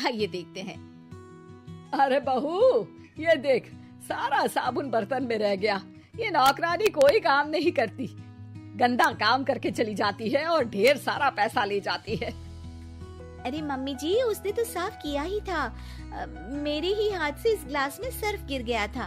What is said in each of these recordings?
आइए देखते हैं। अरे बहू, ये देख, सारा साबुन बर्तन में रह गया। ये नौकरानी कोई काम नहीं करती, गंदा काम करके चली जाती है और ढेर सारा पैसा ले जाती है। अरे मम्मी जी, उसने तो साफ किया ही था। मेरे ही हाथ से इस ग्लास में सर्फ गिर गया था।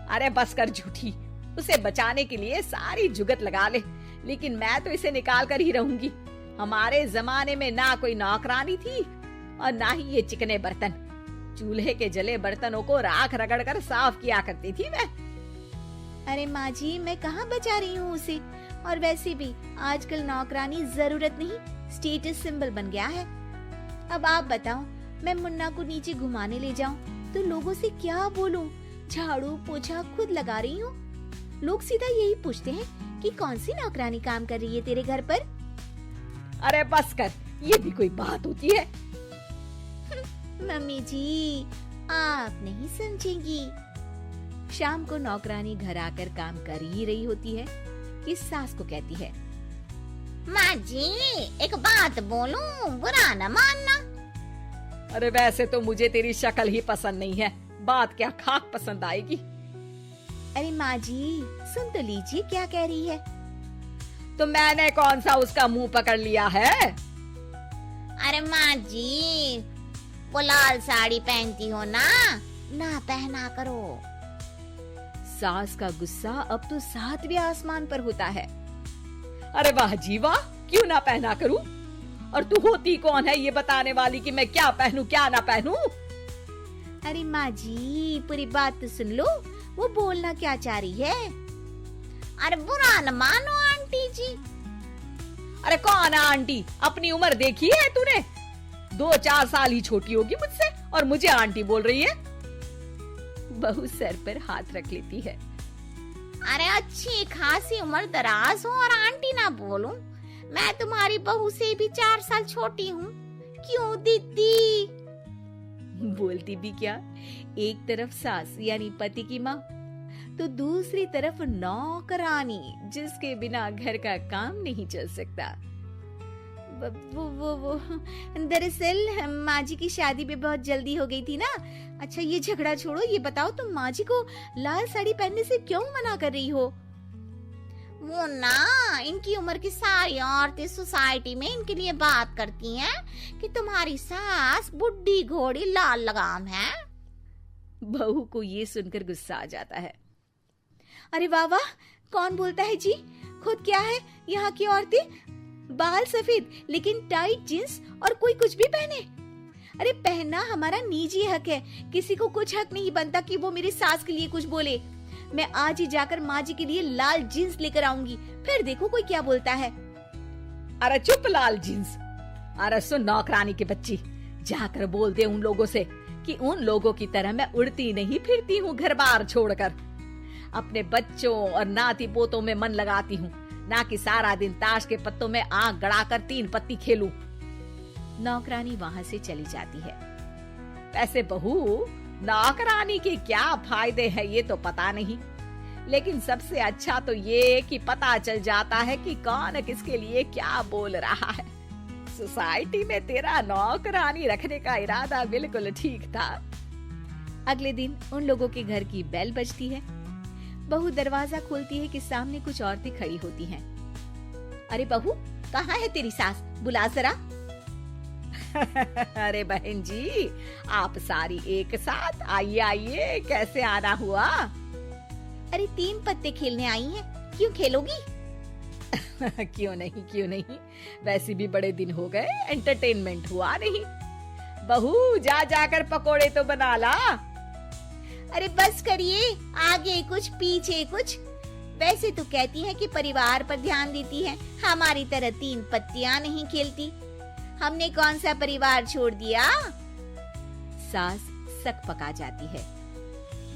अरे बस कर झूठी, उसे बचाने के लिए सारी जुगत लगा ले, लेकिन मैं तो इसे निकाल कर ही रहूंगी। हमारे जमाने में ना कोई नौकरानी थी और ना ही ये चिकने बर्तन। चूल्हे के जले बर्तनों को राख रगड़ कर साफ किया करती थी मैं। अरे माँ जी, मैं कहाँ बचा रही हूँ उसे। और वैसे भी आजकल नौकरानी जरूरत नहीं, स्टेटस सिंबल बन गया है। अब आप बताओ, मैं मुन्ना को नीचे घुमाने ले जाऊं तो लोगों से क्या बोलूं? झाड़ू पोछा खुद लगा रही हूँ। लोग सीधा यही पूछते हैं कि कौन सी नौकरानी काम कर रही है तेरे घर पर। अरे बस कर, ये भी कोई बात होती है? मम्मी जी, आप नहीं समझेंगी। शाम को नौकरानी घर आकर काम कर ही रही होती है कि सास को कहती है, माँ जी, एक बात बोलूं, बुरा न मानना। अरे वैसे तो मुझे तेरी शक्ल ही पसंद नहीं है, बात क्या खाक पसंद आएगी। अरे माँ जी, सुन तो लीजिए क्या कह रही है। तो मैंने कौन सा उसका मुंह पकड़ लिया है? अरे माँ जी, वो लाल साड़ी पहनती हो ना, ना पहना करो। सास का गुस्सा अब तो 7वें आसमान पर होता है। अरे वाह जी वाह, क्यों ना पहना करूं? और तू होती कौन है ये बताने वाली कि मैं क्या पहनूं क्या ना पहनूं? अरे माँ जी, पूरी बात तो सुन लो, वो बोलना क्या चाह रही है। अरे बुरा न मानो आंटी जी। अरे कौन है आंटी? अपनी उम्र देखी है तूने? 2-4 साल ही छोटी होगी मुझसे और मुझे आंटी बोल रही है। बहू सर पर हाथ रख लेती है। अरे अच्छी खासी उम्र दराज हो और आंटी ना बोलूं? मैं तुम्हारी बहू से भी 4 साल छोटी हूँ। क्यों दीदी? बोलती भी क्या, एक तरफ सास यानी पति की माँ, तो दूसरी तरफ नौकरानी जिसके बिना घर का काम नहीं चल सकता। वो दरअसल माँ जी की शादी भी बहुत जल्दी हो गई थी ना। अच्छा ये झगड़ा छोड़ो, ये बताओ तुम माँ जी को लाल साड़ी पहनने से क्यों मना कर रही हो? वो ना, इनकी उम्र की सारी औरतें सोसाइटी में इनके लिए बात करती हैं कि तुम्हारी सास बुढ़ी घोड़ी लाल लगाम है। बहू को ये सुनकर गुस्सा आ जाता है। अरे वाह वाह, कौन बोलता है जी? खुद क्या है यहाँ की औरतें, बाल सफेद लेकिन टाइट जींस और कोई कुछ भी पहने। अरे पहनना हमारा निजी हक है, किसी को कुछ हक नहीं बनता कि वो मेरी सास के लिए कुछ बोले। मैं आज ही जाकर माँ जी के लिए लाल जींस लेकर आऊंगी, फिर देखो कोई क्या बोलता है। अरे चुप लाल जींस। अरे सुन नौकरानी की बच्ची, जाकर बोल दे उन लोगों से कि उन लोगों की तरह मैं उड़ती नहीं फिरती हूँ घर बार छोड़कर। अपने बच्चों और नाती पोतों में मन लगाती हूँ, ना कि सारा दिन ताश के पत्तों में आंख गड़ाकर 3 पत्ती खेलूं। नौकरानी वहाँ से चली जाती है। वैसे बहू, नौकरानी के क्या फायदे हैं ये तो पता नहीं, लेकिन सबसे अच्छा तो ये कि पता चल जाता है कि कौन किसके लिए क्या बोल रहा है। सोसाइटी में तेरा नौकरानी रखने का इरादा बिल्कुल ठीक था। अगले दिन उन लोगों के घर की बेल बजती है। बहू दरवाजा खोलती है कि सामने कुछ औरतें खड़ी होती हैं। अरे बहू, कहाँ है तेरी सास? बुला जरा। अरे बहन जी, आप सारी एक साथ आइए आइए, कैसे आना हुआ? अरे 3 पत्ते खेलने आई हैं, क्यों खेलोगी? क्यों नहीं, वैसे भी बड़े दिन हो गए, एंटरटेनमेंट हुआ नहीं। बहू जा जाकर पकोड़े तो बना ला। अरे बस करिए, आगे कुछ पीछे कुछ। वैसे तो कहती है कि परिवार पर ध्यान देती है, हमारी तरह 3 पत्तियां नहीं खेलती। हमने कौन सा परिवार छोड़ दिया? सास सक पका जाती है।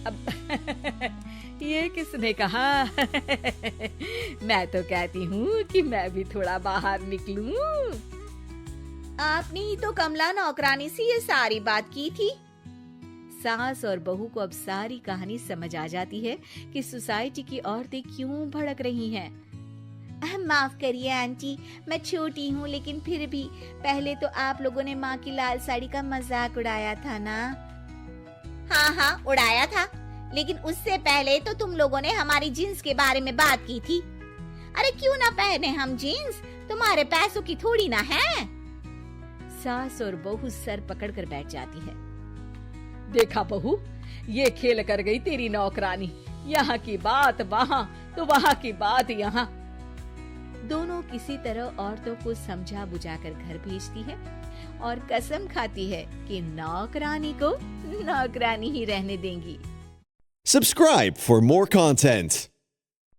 अब ये किसने कहा? मैं तो कहती हूँ कि मैं भी थोड़ा बाहर निकलूं। आपने ही तो कमला नौकरानी से ये सारी बात की थी। सास और बहू को अब सारी कहानी समझ आ जाती है कि सोसाइटी की औरतें क्यों भड़क रही हैं। माफ करिए आंटी, मैं छोटी हूँ लेकिन फिर भी पहले तो आप लोगों ने माँ की लाल साड़ी का मजाक उड़ाया था ना। हाँ हाँ उड़ाया था, लेकिन उससे पहले तो तुम लोगों ने हमारी जीन्स के बारे में बात की थी। अरे क्यों ना पहने हम जीन्स, तुम्हारे पैसों की थोड़ी ना है। सास और बहू सर पकड़ कर बैठ जाती है। देखा बहू, ये खेल कर गई तेरी नौकरानी। यहाँ की बात वहाँ तो वहाँ की बात यहाँ। दोनों किसी तरह औरतों को समझा बुझाकर घर भेजती है और कसम खाती है कि नौकरानी को नौकरानी ही रहने देंगी। Subscribe for more content.